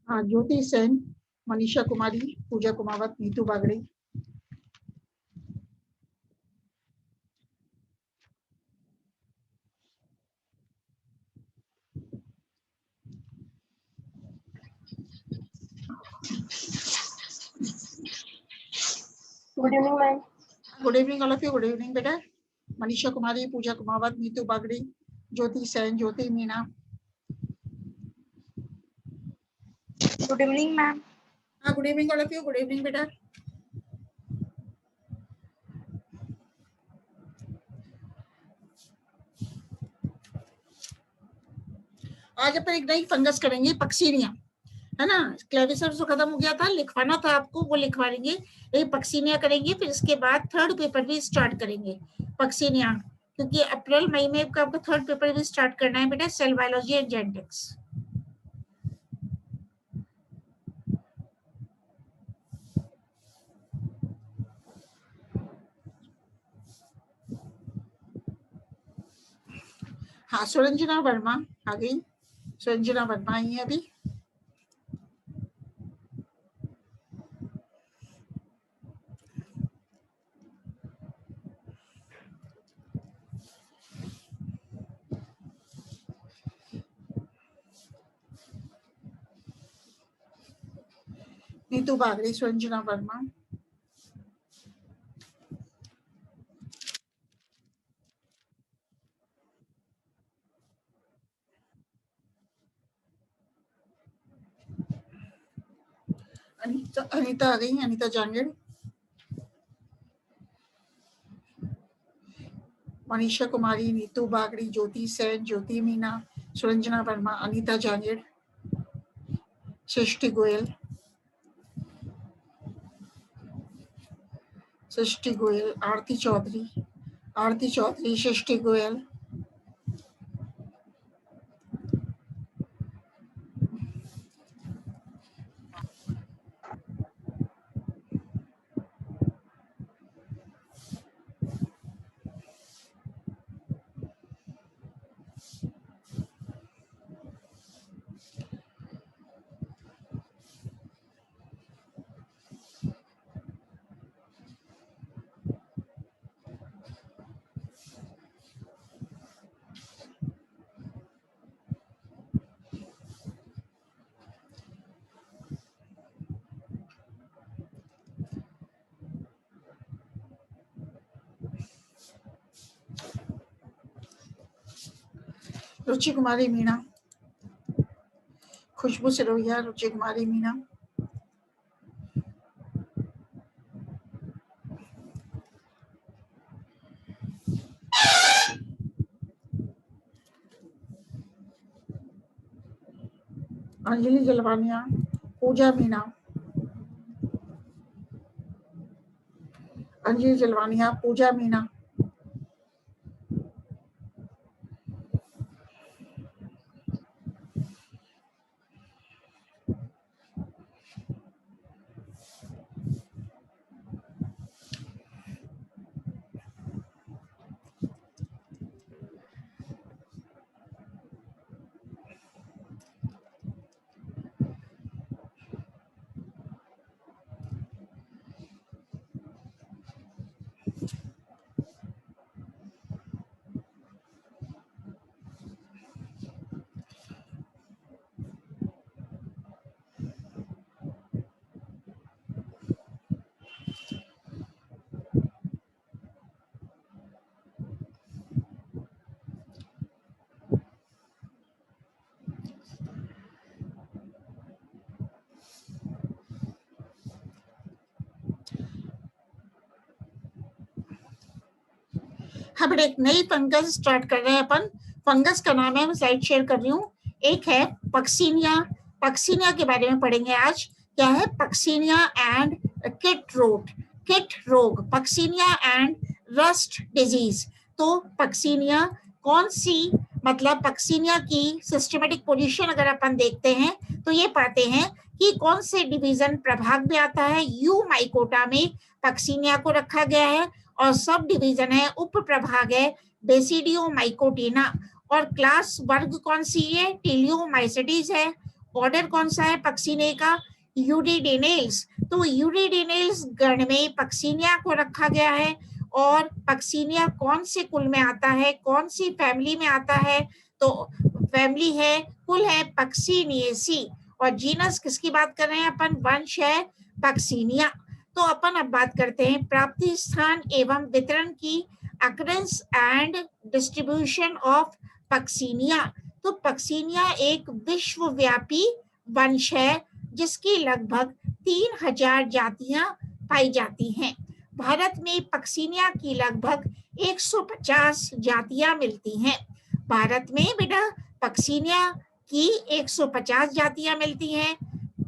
हाँ, Jyoti Sen, Manisha Kumari, Pooja Kumawat, Neetu Bagri. Good evening ma'am. Good evening all of you. Good evening बेटा। Manisha Kumari, Pooja Kumawat, Neetu Bagri, Jyoti Sen, Jyoti Meena. Good evening ma'am. हाँ, good evening all of you. Good evening बेटा। आज अपन एक नई फंगस करेंगे, पक्सीनिया, है ना। क्लेविसर जो खत्म हो गया था, लिखवाना था आपको, वो लिखवा लेंगे। ये पक्सीनिया करेंगे, फिर इसके बाद थर्ड पेपर भी स्टार्ट करेंगे पक्सीनिया, क्योंकि अप्रैल मई में आपको थर्ड पेपर भी स्टार्ट करना है बेटा, सेल बायोलॉजी एंड जेनेटिक्स। हाँ, सुरंजना वर्मा आ गई। सुरंजना वर्मा आई है अभी। नीतू बागड़ी, सुरंजना वर्मा। अनीता आ गई, अनीता जांगड़। मनीषा कुमारी, नीतू बागड़ी, ज्योति सेन, ज्योति मीना, सुरंजना वर्मा, अनीता जांगड़, सृष्टि गोयल, सृष्टि गोयल, आरती चौधरी, आरती चौधरी, सृष्टि गोयल। रुचि कुमारी मीणा, खुशबू सिरोहिया, रुचि कुमारी मीणा। अंजलि जलवानिया, पूजा मीणा, अंजलि जलवानिया, पूजा मीणा। हाँ बेटा, एक नई फंगस स्टार्ट कर रहे हैं अपन। फंगस का नाम है, मैं स्लाइड शेयर कर रही हूँ। एक है पक्सीनिया। पक्सीनिया के बारे में पढ़ेंगे आज। क्या है पक्सीनिया एंड किट रोग। किट रोग, पक्सीनिया एंड रस्ट डिजीज। तो पक्सीनिया कौन सी, मतलब पक्सीनिया की सिस्टमेटिक पोजीशन अगर अपन देखते हैं तो ये पाते हैं कि कौन से डिवीजन प्रभाग में आता है। यू माइकोटा में पक्सीनिया को रखा गया है, और सब डिवीजन है, उप प्रभाग है बेसिडियो माइकोटिना। और क्लास वर्ग कौन सी है, टीलियोमाइसिटीज है। ऑर्डर कौन सा है पक्सीने का, यूरिडेनेल्स। तो यूरिडेनेल्स गण में पक्सीनिया को रखा गया है। और पक्सीनिया कौन से कुल में आता है, कौन सी फैमिली में आता है, तो फैमिली है, कुल है पक्सीनिएसी। और जीनस किसकी बात कर रहे हैं अपन, वंश है पक्सीनिया। तो अपन अब बात करते हैं प्राप्ति स्थान एवं वितरण की, occurrence and distribution of Puccinia. तो पक्सीनिया एक विश्वव्यापी वंश है जिसकी लगभग 3000 जातियां पाई जाती हैं। भारत में पक्सीनिया की लगभग 150 जातियां मिलती हैं। भारत में बेटा पक्सीनिया की 150 जातियां मिलती हैं।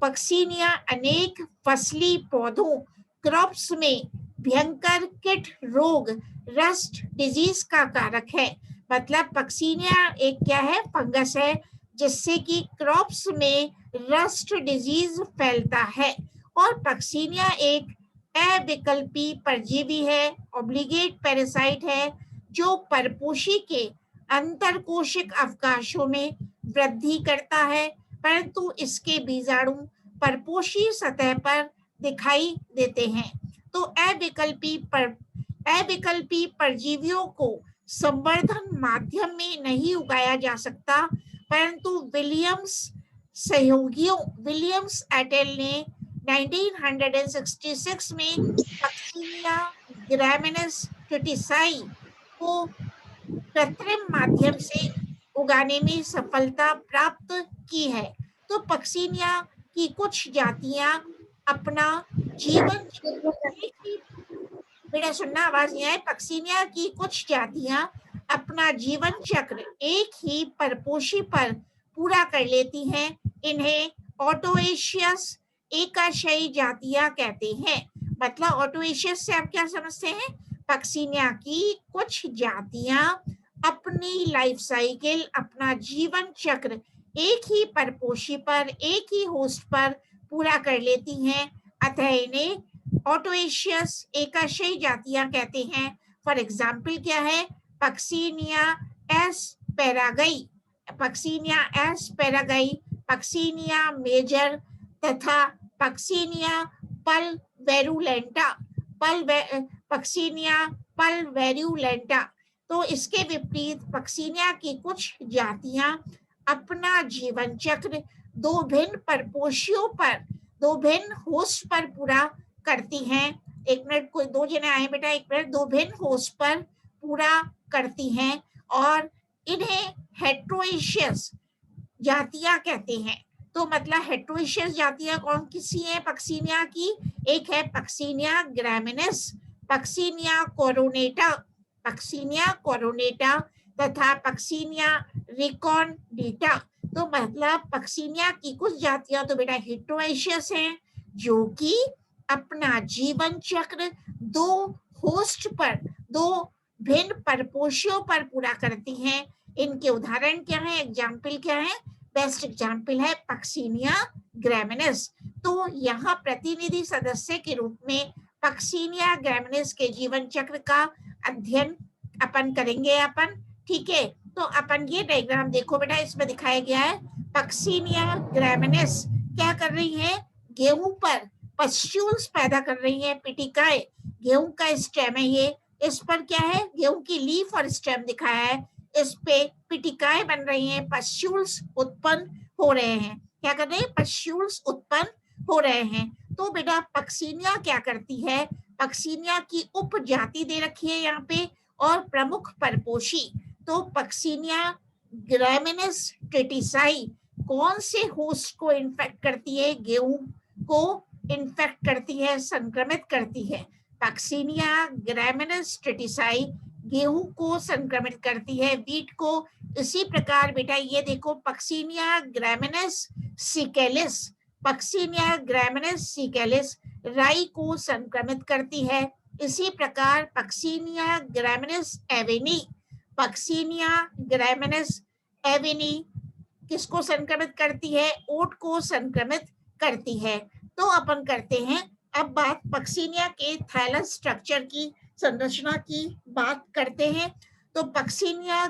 पक्सीनिया अनेक फसली पौधों, क्रॉप्स में भयंकर कीट रोग, रस्ट डिजीज का कारक है। मतलब पक्सीनिया एक क्या है, फंगस है जिससे कि क्रॉप्स में रस्ट डिजीज फैलता है। और पक्सीनिया एक अविकल्पी परजीवी है, ऑब्लिगेट पैरासाइट है, जो परपोषी के अंतरकोशिक अवकाशों में वृद्धि करता है, परंतु इसके बीजाणु परपोषी सतह पर दिखाई देते हैं। तो अविकल्पी परजीवियों को संवर्धन माध्यम में नहीं उगाया जा सकता, परंतु विलियम्स एटेल ने 1966 में पक्सीनिया ग्रामिनेस ट्यूटिसाई को कृत्रिम माध्यम से उगाने में सफलता प्राप्त की है। तो पक्सीनिया की कुछ जातियां अपना जीवन बेटा सुनना, आवाज नहीं आए, पक्सीनिया की कुछ जातियां अपना जीवन चक्र एक ही परपोषी पर पूरा कर लेती हैं। इन्हें ऑटोएशियस एकाशयी जातियां कहते हैं। मतलब ऑटोएशियस से आप क्या समझते हैं, पक्सीनिया की कुछ जातियां अपनी लाइफ साइकिल, अपना जीवन चक्र एक ही परपोषी पर, एक ही होस्ट पर पूरा कर लेती हैं, अतः इन्हें ऑटोएशियस एकाशयी जातियां कहते हैं। फॉर एग्जाम्पल क्या है, पक्सीनिया एस्पेरागई, पक्सीनिया मेजर तथा पक्सीनिया पल्वेरुलेंटा। तो इसके विपरीत पक्सीनिया की कुछ जातियां अपना जीवन चक्र दो भिन्न परपोषियों पर, दो भिन्न होस्ट पर पूरा करती हैं। एक मिनट, कोई दो जने आए बेटा, एक मिनट, दो भिन्न होस्ट पर पूरा करती हैं और इन्हें हेट्रोएशियस जातियां कहते हैं। तो मतलब हेट्रोएशियस जातियां कौन किसी है पक्सीनिया की, एक है पक्सीनिया ग्रामिनेस, पक्सीनिया कोरोनेटा तथा पक्सीनिया रिकॉर्डेटा। तो मतलब पक्सीनिया की कुछ जातियां तो बेटा हेट्रोएशियस हैं, जो कि अपना जीवन चक्र दो होस्ट पर, दो भिन्न परपोषियों पर पूरा करती हैं। इनके उदाहरण क्या है, एग्जाम्पल क्या है, बेस्ट एग्जाम्पल है पक्सीनिया ग्रामिनेस। तो यहाँ प्रतिनिधि सदस्य के रूप में पक्सीनिया ग्रामिनेस के जीवन चक्र का अध्ययन अपन करेंगे अपन, ठीक है। तो अपन ये डायग्राम देखो बेटा, इसमें दिखाया गया है पक्सीनिया ग्रामिनेस क्या कर रही है, गेहूं पर पस्ट्यूल्स पैदा कर रही है, पिटिकाए, गेहूं का स्टेम है ये, इस पर क्या है, गेहूं की लीफ और स्टेम दिखाया है, इस पे पिटिकाएं बन रही हैं, पस्ट्यूल्स उत्पन्न हो रहे हैं। क्या कर रहे हैं, पस्ट्यूल्स उत्पन्न हो रहे हैं। तो बेटा पक्सीनिया क्या करती है, पक्सीनिया की उपजाति दे रखी है यहाँ पे और प्रमुख परपोषी। तो पक्सीनिया ग्रामिनेस ट्यूटिसाई कौन से होस्ट को इन्फेक्ट करती है, गेहूं को इन्फेक्ट करती है, संक्रमित करती है। पक्सीनिया ग्रामिनेस ट्यूटिसाई गेहूं को संक्रमित करती है, वीट को। इसी प्रकार बेटा ये देखो पक्सीनिया ग्रामिनेस सिकेलिस राई को संक्रमित करती है। इसी प्रकार पक्सीनिया ग्रामिनेस एवेनी किसको संक्रमित करती है, ओट को संक्रमित करती है। तो अपन करते हैं अब बात पक्सीनिया के थैलस स्ट्रक्चर की, संरचना की बात करते हैं। तो पक्सीनिया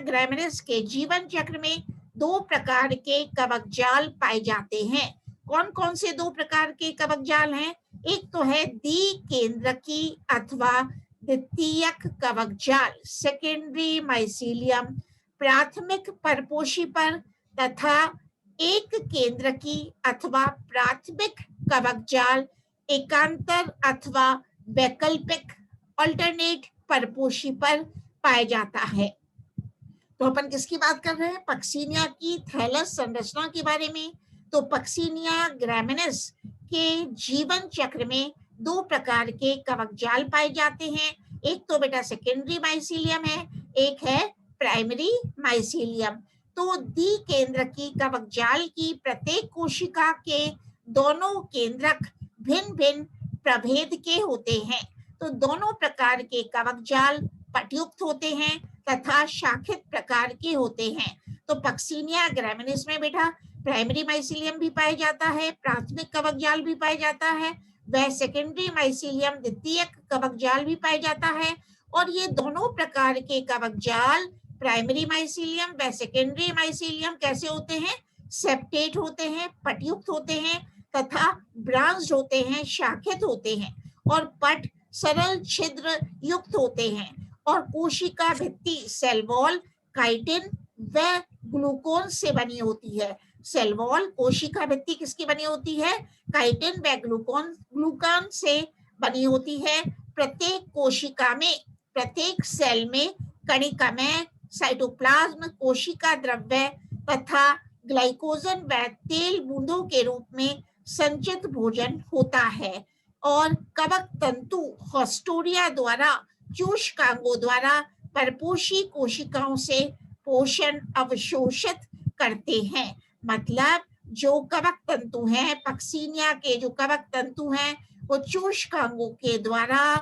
ग्रामिनेस के जीवन चक्र में दो प्रकार के कवक जाल पाए जाते हैं। कौन कौन से दो प्रकार के कवक जाल हैं? एक तो है द्विकेंद्रकी अथवा द्वितीयक कवक जाल, सेकेंडरी माइसीलियम, प्राथमिक परपोषी पर, तथा एक केंद्रकी अथवा प्राथमिक कवक जाल एकांतर अथवा वैकल्पिक अल्टरनेट परपोषी पर पाया जाता है। तो अपन किसकी बात कर रहे हैं? पक्सीनिया की थैलस संरचना के बारे में। तो पक्सीनिया ग्रैमिनिस के जीवन चक्र में दो प्रकार के कवक जाल पाए जाते हैं। एक तो बेटा सेकेंडरी माइसीलियम है, एक है प्राइमरी माइसीलियम। तो द्विकेंद्रकी कवक जाल की प्रत्येक कोशिका के दोनों केंद्रक भिन्न भिन्न प्रभेद के होते हैं। तो दोनों प्रकार के कवक जाल पटयुक्त होते हैं तथा शाखित प्रकार के होते हैं। तो पक्सीनिया ग्रैमिनिस में बेटा प्राइमरी माइसीलियम भी पाया जाता है, प्राथमिक कवक जाल भी पाया जाता है, वह सेकेंडरी माइसीलियम द्वितीयक कवक जाल भी पाया जाता है। और ये दोनों प्रकार के कवक जाल प्राइमरी माइसीलियम व सेकेंडरी माइसीलियम कैसे होते हैं? सेप्टेट होते हैं, पटयुक्त होते हैं तथा ब्रांच्ड होते हैं, शाखित होते हैं, और पट सरल छिद्र युक्त होते हैं। और कोशिका भित्ति सेल वॉल काइटिन व ग्लूकोन से बनी होती है। सेल वॉल कोशिका भित्ति किसकी बनी होती है? काइटिन व ग्लूकान से बनी होती है। प्रत्येक कोशिका में, प्रत्येक सेल में कणिका में साइटोप्लाज्म कोशिका द्रव्य तथा ग्लाइकोजन व तेल बूंदों के रूप में संचित भोजन होता है। और कवक तंतु हॉस्टोरिया द्वारा चूषकांगों द्वारा परपोषी कोशिकाओं से पोषण अवशोषित करते हैं। मतलब जो कवक तंतु हैं, पक्सीनिया के जो कवक तंतु हैं, वो चूषकांगों के द्वारा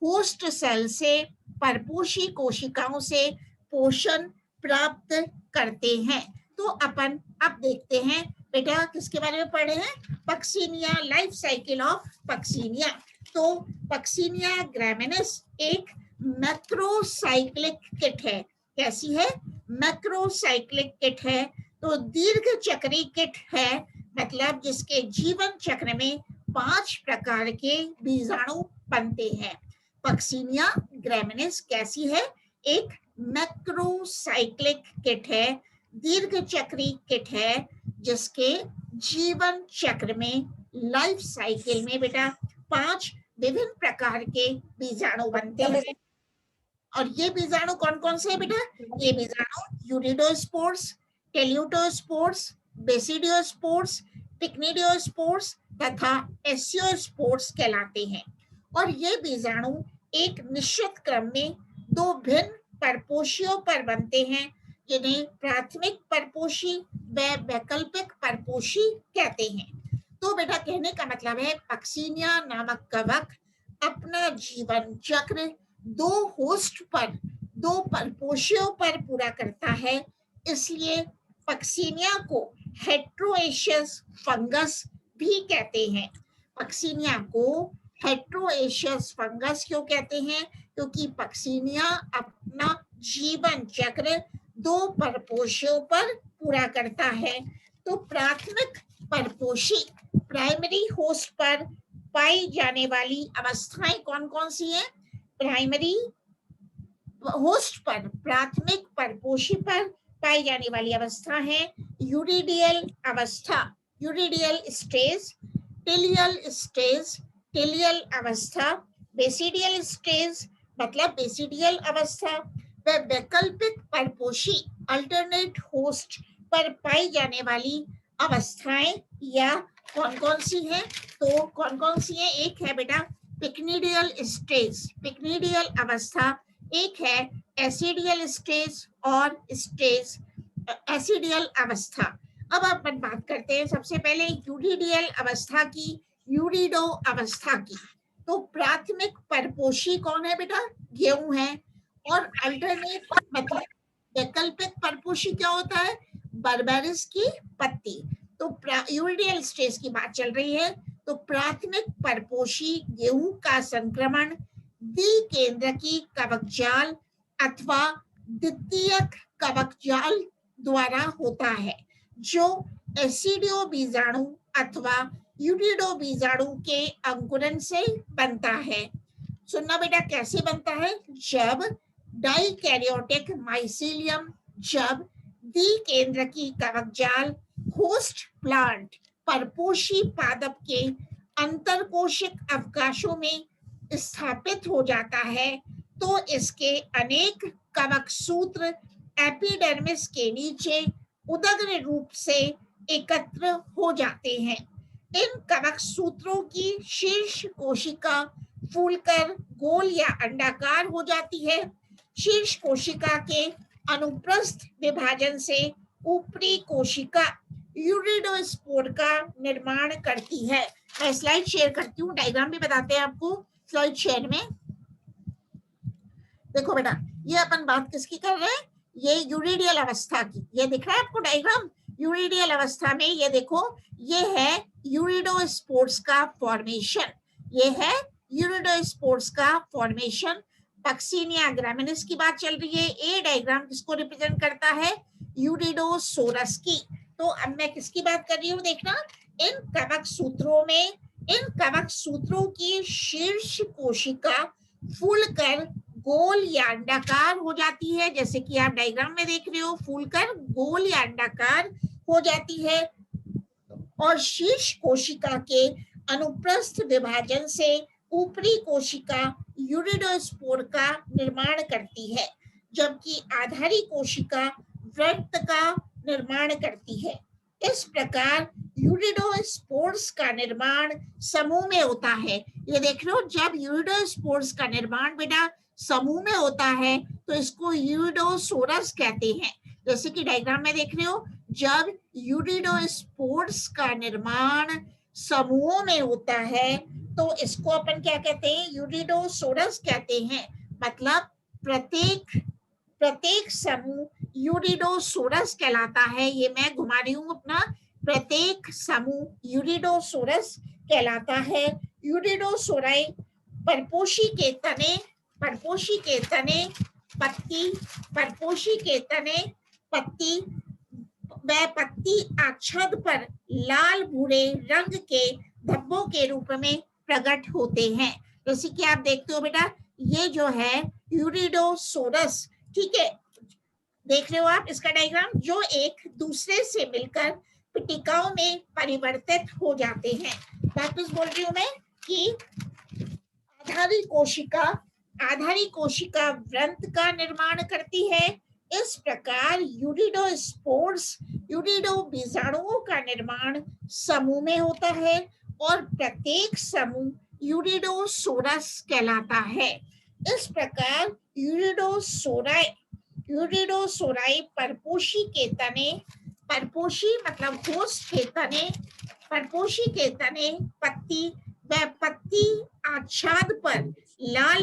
होस्ट सेल से परपोषी कोशिकाओं से पोषण प्राप्त करते हैं। तो अपन अब देखते हैं बेटा किसके बारे में पढ़े हैं? Puccinia, life cycle of Puccinia. तो पक्सीनिया ग्रैमिनिस एक मैक्रोसाइक्लिक किट है। कैसी है? मैक्रोसाइक्लिक किट है। तो दीर्घ चक्री किट है, मतलब जिसके जीवन चक्र में 5 प्रकार के बीजाणु बनते हैं। पक्सीनिया ग्रैमिनिस कैसी है? एक मैक्रोसाइक्लिक किट है, दीर्घ चक्री किट है, जिसके जीवन चक्र में, लाइफ साइकिल में बेटा 5 विभिन्न प्रकार के बीजाणु बनते हैं। और ये बीजाणु कौन कौन से हैं बेटा? ये बीजाणु यूरिडोस्पोर्स, टेल्यूटोस्पोर्स, बेसिडियोस्पोर्स, टिक्निडियोस्पोर्स तथा एसियोस्पोर्स कहलाते हैं। और ये बीजाणु एक निश्चित क्रम में दो भिन्न परपोषियों पर बनते हैं, जिन्हें प्राथमिक परपोषी व वैकल्पिक परपोषी कहते हैं। तो बेटा कहने का मतलब है पक्सीनिया नामक कवक अपना जीवन चक्र दो होस्ट पर, दो परपोषियों पर पूरा करता है। इसलिए पक्सीनिया को हेट्रोएशियस फंगस भी कहते हैं। पक्सीनिया को हेट्रोएशियस फंगस क्यों कहते हैं? क्योंकि पक्सीनिया अपना जीवन चक्र दो परपोषियों पर पूरा करता है। तो प्राथमिक परपोषी प्राइमरी होस्ट पर पाई जाने वाली अवस्थाएं कौन कौन सी हैं? प्राइमरी होस्ट पर, प्राथमिक परपोषी पर पाई जाने वाली अवस्था है यूरिडियल अवस्था, यूरिडियल स्टेज, टिलियल स्टेज, टिलियल अवस्था, बेसिडियल स्टेज मतलब बेसिडियल अवस्था, व वैकल्पिक परपोषी अल्टरनेट होस्ट पर पाई जाने वाली अवस्थाएं या कौन कौन सी है? तो कौन कौन सी है? एक है बेटा पिक्निडियल स्टेज, पिक्निडियल अवस्था, एक है एसिडियल स्टेज और स्टेज एसिडियल अवस्था। अब अपन बात करते हैं सबसे पहले यूरिडियल अवस्था की, यूरिडो अवस्था की। तो प्राथमिक परपोषी कौन है बेटा? गेहूं है। और अल्टरनेट मतलब वैकल्पिक परपोषी क्या होता है? बर्बेरिस की पत्ती। तो यूरिडियल स्टेज की बात चल रही है। तो प्राथमिक परपोषी गेहूं का संक्रमण द्विकेंद्रकी कवक जाल अथवा द्वितीयक कवक जाल द्वारा होता है, जो एसिडियो बीजाणु अथवा यूरिडो बीजाणु के अंकुरन से बनता है। सुनना बेटा, कैसे बनता है? जब डाइकैरियोटिक माइसीलियम, जब द्विकेंद्रकी कवक जाल होस्ट प्लांट परपोषी पादप के अंतरकोशिक अवकाशों में स्थापित हो जाता है, तो इसके अनेक कवक सूत्र एपिडर्मिस के नीचे उदग्र रूप से एकत्र हो जाते हैं। इन कवक सूत्रों की शीर्ष कोशिका फूलकर गोल या अंडाकार हो जाती है। शीर्ष कोशिका के अनुप्रस्थ विभाजन से ऊपरी कोशिका यूरिडोस्पोर का निर्माण करती है। मैं स्लाइड शेयर करती हूँ, डायग्राम भी बताते हैं आपको स्लाइड शेयर में। देखो बेटा, ये अपन बात किसकी कर रहे हैं? ये यूरिडियल अवस्था की। ये दिख रहा है आपको डायग्राम? यूरिडियल अवस्था में ये देखो, ये है यूरिडोस्पोर्स का फॉर्मेशन। ये है यूरिडोस्पोर्स का फॉर्मेशन। पक्सिनिया ग्रामिनिस की बात चल रही है। ए डायग्राम किसको रिप्रेजेंट करता है? यूरिडोसोरस की। तो अब मैं किसकी बात कर रही हूँ? देखना, इन कवक सूत्रों में, इन कवक सूत्रों की शीर्ष कोशिका फूलकर गोल या अंडाकार हो जाती है, जैसे कि आप डायग्राम में देख रहे हो, फूलकर गोल या अंडाकार हो जाती है, और शीर्ष कोशिका के अनुप्रस्थ विभाजन से ऊपरी कोशिका यूरिडोस्पोर का निर्माण करती है, जबकि आधारी कोशिका व्रत का निर्माण करती है। इस प्रकार यूरिडोस्पोर्स का निर्माण समूह में होता है। ये देख रहे हो, जब यूरिडोस्पोर्स का निर्माण बेटा समूह में होता है तो इसको यूरिडोसोरस कहते हैं। जैसे कि डायग्राम में देख रहे हो, जब यूरिडोस्पोर्स का निर्माण समूहों में होता है तो इसको अपन क्या कहते हैं? यूरिडोसोरस कहते हैं। मतलब प्रत्येक समूह यूरिडोसोरस कहलाता है। ये मैं घुमा रही हूँ अपना, प्रत्येक समूह यूरिडोसोरस कहलाता है। यूरिडोसोराई परपोषी के तने पत्ती व पत्ती आच्छाद पर लाल भूरे रंग के धब्बों के रूप में प्रकट होते हैं। जैसे कि आप देखते हो बेटा, ये जो है यूरिडोसोरस, ठीक है, देख रहे हो आप इसका डायग्राम, जो एक दूसरे से मिलकर पिटिकाओं में परिवर्तित हो जाते हैं। वापस बोल रही हूं मैं कि आधारी कोशिका व्रंत का निर्माण करती है। इस प्रकार यूरिडोस्पोर्स, यूरिडो बीजाणुओं का निर्माण समूह में होता है और प्रत्येक समूह यूरिडोसोरस कहलाता है। इस प्रकार यूरिडोसोराई परपोषी के तने, परपोषी मतलब होस्ट के तने, परपोषी के तने पत्ती व पत्ती आच्छाद पर लाल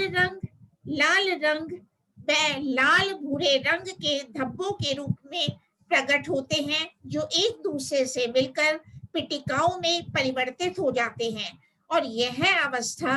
रंग व लाल भूरे रंग के धब्बों के रूप में प्रकट होते हैं, जो एक दूसरे से मिलकर पिटिकाओं में परिवर्तित हो जाते हैं। और यह अवस्था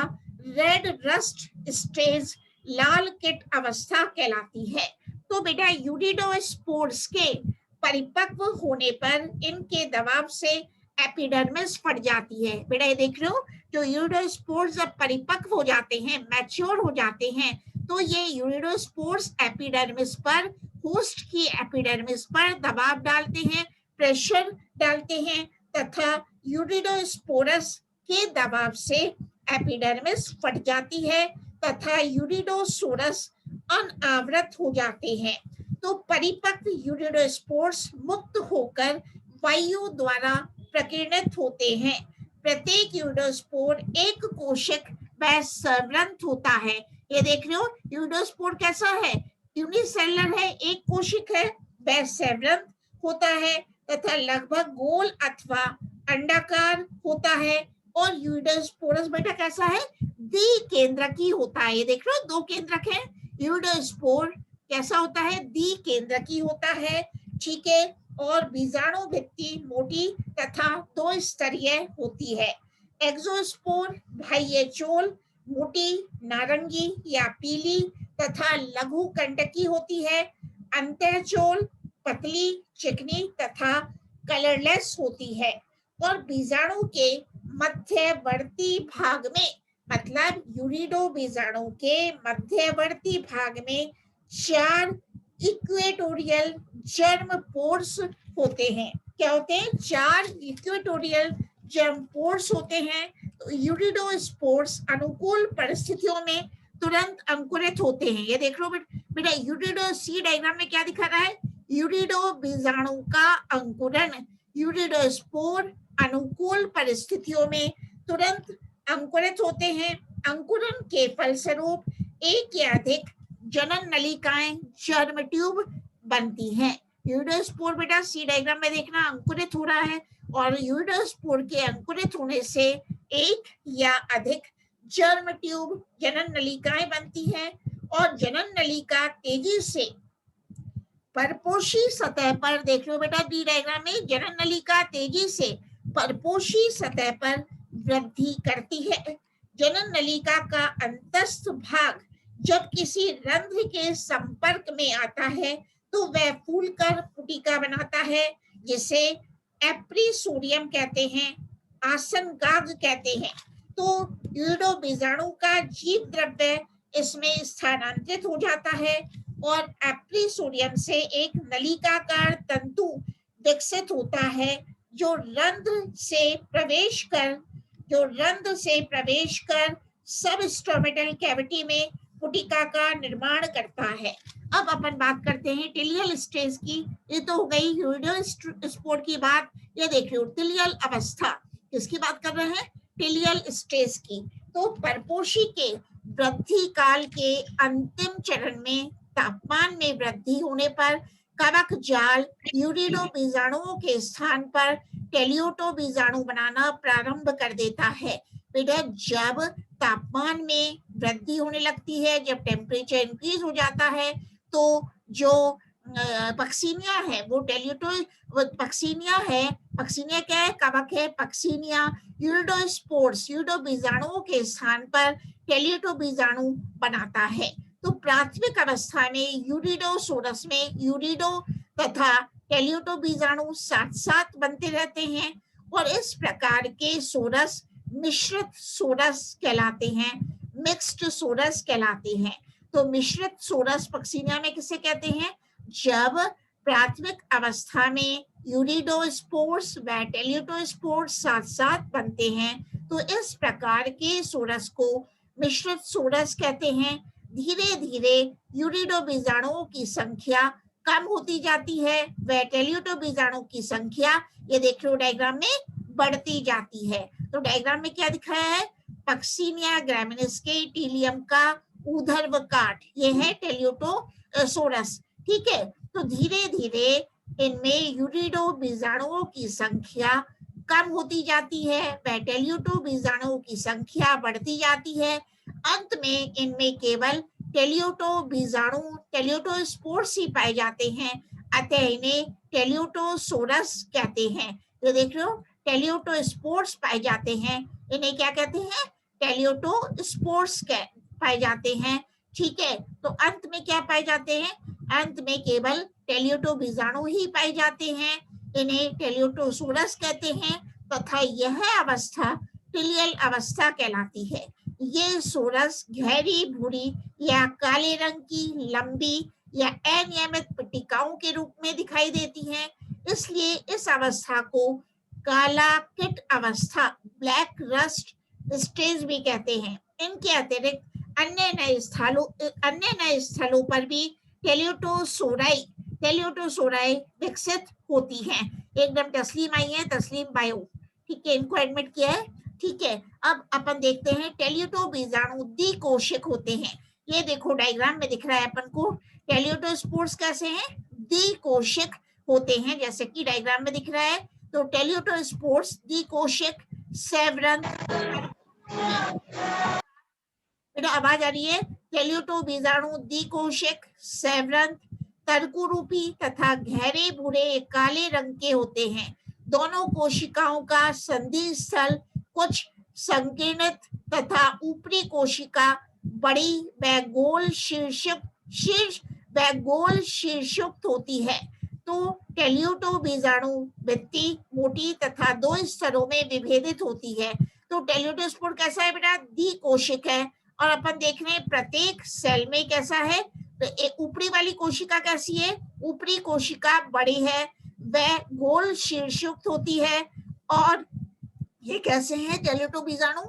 रेड रस्ट स्टेज, लाल किट अवस्था कहलाती है। तो बेटा, यूरिडोस्पोर्स के परिपक्व होने पर इनके दबाव से एपिडर्मिस फट जाती है। बेटा ये देख रहे हो, जो यूरिडोस्पोर्स जब परिपक्व हो जाते हैं, मैच्योर हो जाते हैं, तो ये यूरिडोस्पोर्स एपिडर्मिस पर, होस्ट की एपिडर्मिस पर दबाव डालते हैं, प्रेशर डालते हैं, तथा यूरिडोस्पोरस के दबाव से एपिडर्मिस फट जाती है तथा यूरिडोसोरस अनावृत हो जाते हैं। तो परिपक्व यूरिडोस्पोर्स मुक्त होकर वायु द्वारा प्रकीर्णित होते हैं। प्रत्येक यूरिडोस्पोर एक कोशिक व सवृंत होता है। ये देख रहे हो, यूरिडोस्पोर कैसा है? यूनिसेलुलर है, एक कोशिक है, वह सवृंत होता है तथा लगभग गोल अथवा अंडाकार होता है। और यूरिडोस्पोरस बेटा कैसा है? द्विकेंद्रकी होता है। ये देख रहे हो, दो केंद्रक है। यूरिडोस्पोर कैसा होता है? द्विकेंद्रकी होता है, ठीक है। और बीजाणु भित्ति मोटी तथा दो स्तरीय होती है। एक्सोस्पोर बाह्य चोल मोटी नारंगी या पीली तथा लघु कंटकी होती है। अंतःचोल पतली, चिकनी तथा कलरलेस होती है और बीजाणु के मध्यवर्ती भाग में, मतलब यूरिडो बीजाणु के मध्यवर्ती भाग में 4 इक्वेटोरियल जर्म पोर्स होते हैं। क्या होते हैं? 4 इक्वेटोरियल जर्म पोर्स होते हैं। तो यूरिडो स्पोर्स अनुकूल परिस्थितियों में तुरंत अंकुरित होते हैं। ये देख लो बेटा, यूरिडो सी डायग्राम में क्या दिखा रहा है? यूरिडो बीजाणु का अंकुरण, यूरिडो स्पोर अनुकूल परिस्थितियों में तुरंत अंकुरित होते हैं। अंकुरण के फलस्वरूप एक या अधिक जनन नलिकाएं, जर्म ट्यूब बनती हैं। यूरिडोस्पोर बेटा सी डायग्राम में देखना अंकुरित हो रहा है और यूरिडोस्पोर के अंकुरित होने से एक या अधिक जर्म ट्यूब, जनन नलिकाएं बनती हैं और जनन नलिका तेजी से परपोषी सतह पर, देख लो बेटा डी डायग्राम में, जनन नलिका तेजी से परपोषी सतह पर वृद्धि करती है। जनन नलिका का अंतस्थ भाग जब किसी रंध्र के संपर्क में आता है तो वह फूलकर पुटिका बनाता है, जिसे एप्रीसोडियम कहते हैं, आसनगाग कहते हैं। तो यूरिडो बीजाणु का जीव द्रव्य इसमें स्थानांतरित हो जाता है और एप्रीसोडियम से एक नलिकाकार तंतु विकसित होता है जो रंध्र से प्रवेश कर सबस्टोमेटल कैविटी में पुटिका का निर्माण करता है। अब अपन बात करते हैं टिलियल स्टेज की। ये तो हो गई यूरिडोस्पोर की बात। ये देख लो टिलियल अवस्था, किसकी बात कर रहे हैं? टिलियल स्टेज की। तो परपोषी के वृद्धि काल के अंतिम चरण में तापमान में वृद्धि होने पर कवक जाल यूरिडो बीजाणुओं के स्थान पर टेलियोटो बीजाणु बनाना प्रारंभ कर देता है। बेटा जब तापमान में वृद्धि होने लगती है, जब टेम्परेचर इंक्रीज हो जाता है, तो जो पक्सीनिया है वो पक्सीनिया क्या है? कवक है। पक्सीनिया यूरिडोस्पोर्स, यूरिडो बीजाणुओं के स्थान पर टेलियोटो बीजाणु बनाता है। तो प्राथमिक अवस्था में यूरिडोसोरस में यूरिडो तथा टेलियोटो बीजाणु साथ साथ बनते रहते हैं और इस प्रकार के सोरस मिश्रित सोरस कहलाते हैं, मिक्स्ड सोरस कहलाते हैं। तो मिश्रित सोरस पक्सीनिया में किसे कहते हैं? जब प्राथमिक अवस्था में यूरिडोस्पोर्स व टेलियोटोस्पोर्स साथ साथ बनते हैं, तो इस प्रकार के सोरस को मिश्रित सोरस कहते हैं। धीरे धीरे यूरिडो बीजाणुओं की संख्या कम होती जाती है व टेलियोटो बीजाणु की संख्या, ये देख लो डायग्राम में, बढ़ती जाती है। तो डायग्राम में क्या दिखाया है? पक्सीनिया ग्रामिनिस के टीलियम का ऊर्ध्व काट, ये है टेलियोटोसोरस। ठीक है, तो धीरे धीरे इनमें यूरिडो बीजाणुओं की संख्या कम होती जाती है व टेलियोटो बीजाणुओं की संख्या बढ़ती जाती है। अंत में इनमें केवल टेलियोटो बीजाणु, टेलियोटोस्पोर्स ही पाए जाते हैं, अतः इन्हें टेलियोटोसोरस कहते हैं। तो देख लो टेलियोटोस्पोर्स पाए जाते हैं, इन्हें क्या कहते हैं? टेलियोटोस्पोर्स पाए जाते हैं। ठीक है, तो अंत में क्या पाए जाते हैं? अंत में केवल टेलियोटो बीजाणु ही पाए जाते हैं, इन्हें टेलियोटोसोरस कहते हैं तथा यह अवस्था टिलियल अवस्था कहलाती है। ये सोरस गहरी भूरी या काले रंग की लंबी या अनियमित पट्टिकाओं के रूप में दिखाई देती हैं, इसलिए इस अवस्था को काला किट अवस्था, ब्लैक रस्ट स्टेज भी कहते हैं। इनके अतिरिक्त अन्य नए स्थलों पर भी टेलियोटोसोराई विकसित होती हैं। एकदम तस्लीम आई है, तस्लीम बायो, ठीक है, इनको एडमिट किया है। ठीक है, अब अपन देखते हैं टेलियोटो बीजाणु द्विकोशिक होते हैं। ये देखो डायग्राम में दिख रहा है अपन को टेलियोटोस्पोर्स कैसे हैं? द्विकोशिक होते हैं, जैसे कि डायग्राम में दिख रहा है। तो टेलियोटोस्पोर्स द्विकोशिक, सेवरंत, बेटा आवाज आ रही है? टेलियोटो बीजाणु द्विकोशिक, सेवरंत, तरकुरूपी तथा गहरे भूरे काले रंग के होते हैं। दोनों कोशिकाओं का संधि स्थल कुछ संकीर्णित तथा ऊपरी कोशिका बड़ी व गोल शीर्षयुक्त होती है तो टेल्यूटो बीजाणु भित्ति मोटी तथा 2 स्तरों में विभेदित होती है। तो टेल्यूटोस्पोर कैसा है बेटा, द्विकोशिक है और अपन देख रहे हैं प्रत्येक सेल में कैसा है, तो ऊपरी वाली कोशिका कैसी है, ऊपरी कोशिका बड़ी है, वह गोल शीर्षयुक्त होती है और ये कैसे हैं टेल्यूटो बीजाणु,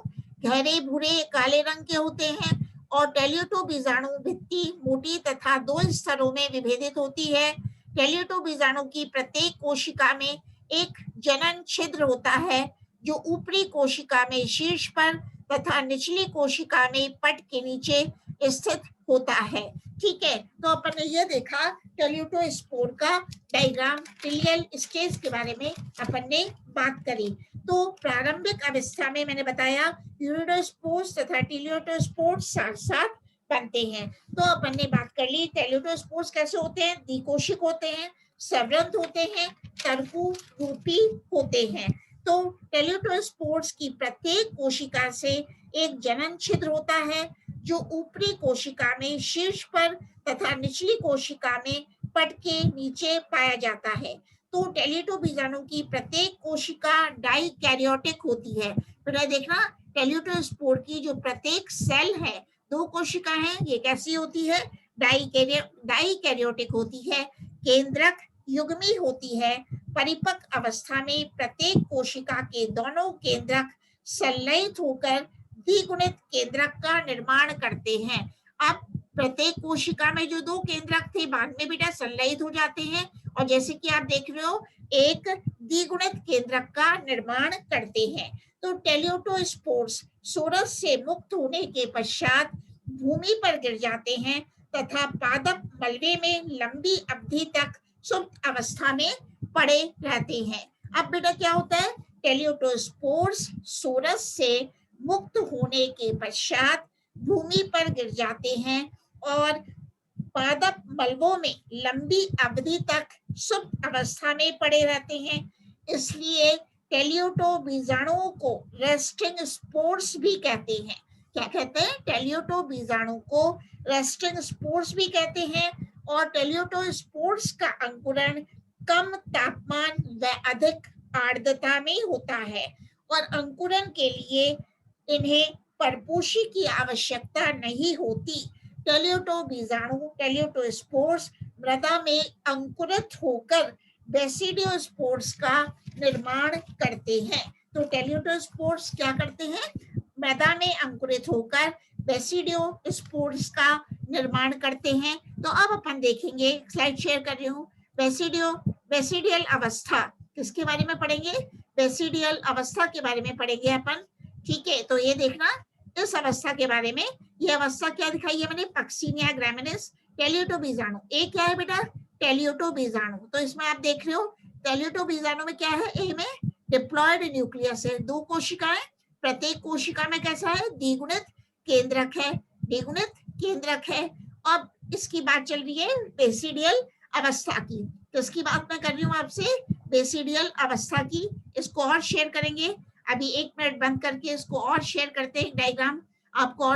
गहरे भूरे काले रंग के होते हैं और टेल्यूटो बीजाणु भित्ति मोटी तथा 2 स्तरों में विभेदित होती है। टेल्यूटो बीजाणु की प्रत्येक कोशिका में एक जनन छिद्र होता है जो ऊपरी कोशिका में शीर्ष पर तथा निचली कोशिका में पट के नीचे स्थित होता है। ठीक है, तो अपन ने ये देखा टेल्यूटोस्पोर का डायग्राम, टिलियल स्टेज के बारे में अपन ने बात करी। तो प्रारंभिक अवस्था में मैंने बताया यूरिडोस्पोर्स तथा टेल्यूटोस्पोर्स साथ साथ बनते हैं। तो अपन ने बात कर ली टेल्यूटोस्पोर्स कैसे होते हैं, द्विकोशिक होते हैं, सवृंत होते हैं, तरकु रूपी होते हैं। तो टेल्यूटोस्पोर्स की प्रत्येक कोशिका से एक जनन छिद्र होता है जो ऊपरी कोशिका में शीर्ष पर तथा निचली कोशिका में पट के नीचे पाया जाता है। तो टेल्यूटो बीजाणु की प्रत्येक कोशिका डाइकैरियोटिक होती है। फिर देखना टेल्यूटोस्पोर की जो प्रत्येक सेल है, 2 कोशिका हैं, ये कैसी होती है, डाइकैरियोटिक होती है, केंद्रक युग्मी होती है। परिपक्व अवस्था में प्रत्येक कोशिका के दोनों केंद्रक संलयित होकर द्विगुणित केंद्रक का निर्माण करते हैं। अब प्रत्येक कोशिका में जो 2 केंद्रक थे बाद में बेटा संलयित हो जाते हैं और जैसे कि आप देख रहे हो एक द्विगुणित केंद्रक का निर्माण करते हैं। तो टेल्यूटोस्पोर्स सोरस से मुक्त होने के पश्चात भूमि पर गिर जाते हैं तथा पादप मलबे में लंबी अवधि तक सुप्त अवस्था में पड़े रहते हैं। अब बेटा क्या होता है, टेल्यूटोस्पोर्स सोरस से मुक्त होने के पश्चात भूमि पर गिर जाते हैं और पादप मलबों में लंबी अवधि तक सुप्त अवस्था में पड़े रहते हैं। इसलिए टेल्यूटो बीजाणुओं को रेस्टिंग स्पोर्स भी कहते हैं। क्या कहते हैं, टेल्यूटो बीजाणु को रेस्टिंग स्पोर्स भी कहते हैं। और टेल्यूटोस्पोर्स का अंकुरण कम तापमान व अधिक आर्द्रता में होता है और अंकुरण के लिए इन्हें परपोषी की आवश्यकता नहीं होती। टेल्यूटो बीजाणु टेल्यूटोस्पोर्स मृदा में अंकुरित होकर बेसिडियोस्पोर्स का निर्माण करते हैं। तो टेल्यूटोस्पोर्स क्या करते हैं, मृदा में अंकुरित होकर बेसिडियोस्पोर्स का निर्माण करते हैं। तो अब अपन देखेंगे, स्लाइड शेयर कर रही हूँ, बेसिडियल अवस्था किसके बारे में पढ़ेंगे, बेसिडियल अवस्था के बारे में पढ़ेंगे अपन। ठीक है, तो ये देखना इस अवस्था के बारे में, ये अवस्था क्या दिखाई है मैंने, पक्सिनिया ग्रामिनिस टेल्यूटो बीजाणु। एक क्या है बेटा, टेल्यूटो बीजाणु। तो इसमें आप देख रहे हो टेल्यूटो बीजाणु में क्या है, ए में डिप्लॉयड न्यूक्लियस है, 2 कोशिकाएं, प्रत्येक कोशिका में कैसा है, द्विगुणित केंद्रक है, द्विगुणित केंद्रक है। अब इसकी बात चल रही है बेसिडियल अवस्था की, तो इसकी बात मैं कर रही हूँ आपसे बेसिडियल अवस्था की। इसको और शेयर करेंगे, अभी 1 मिनट बंद करके इसको और शेयर करते हैं, डायग्राम आपको और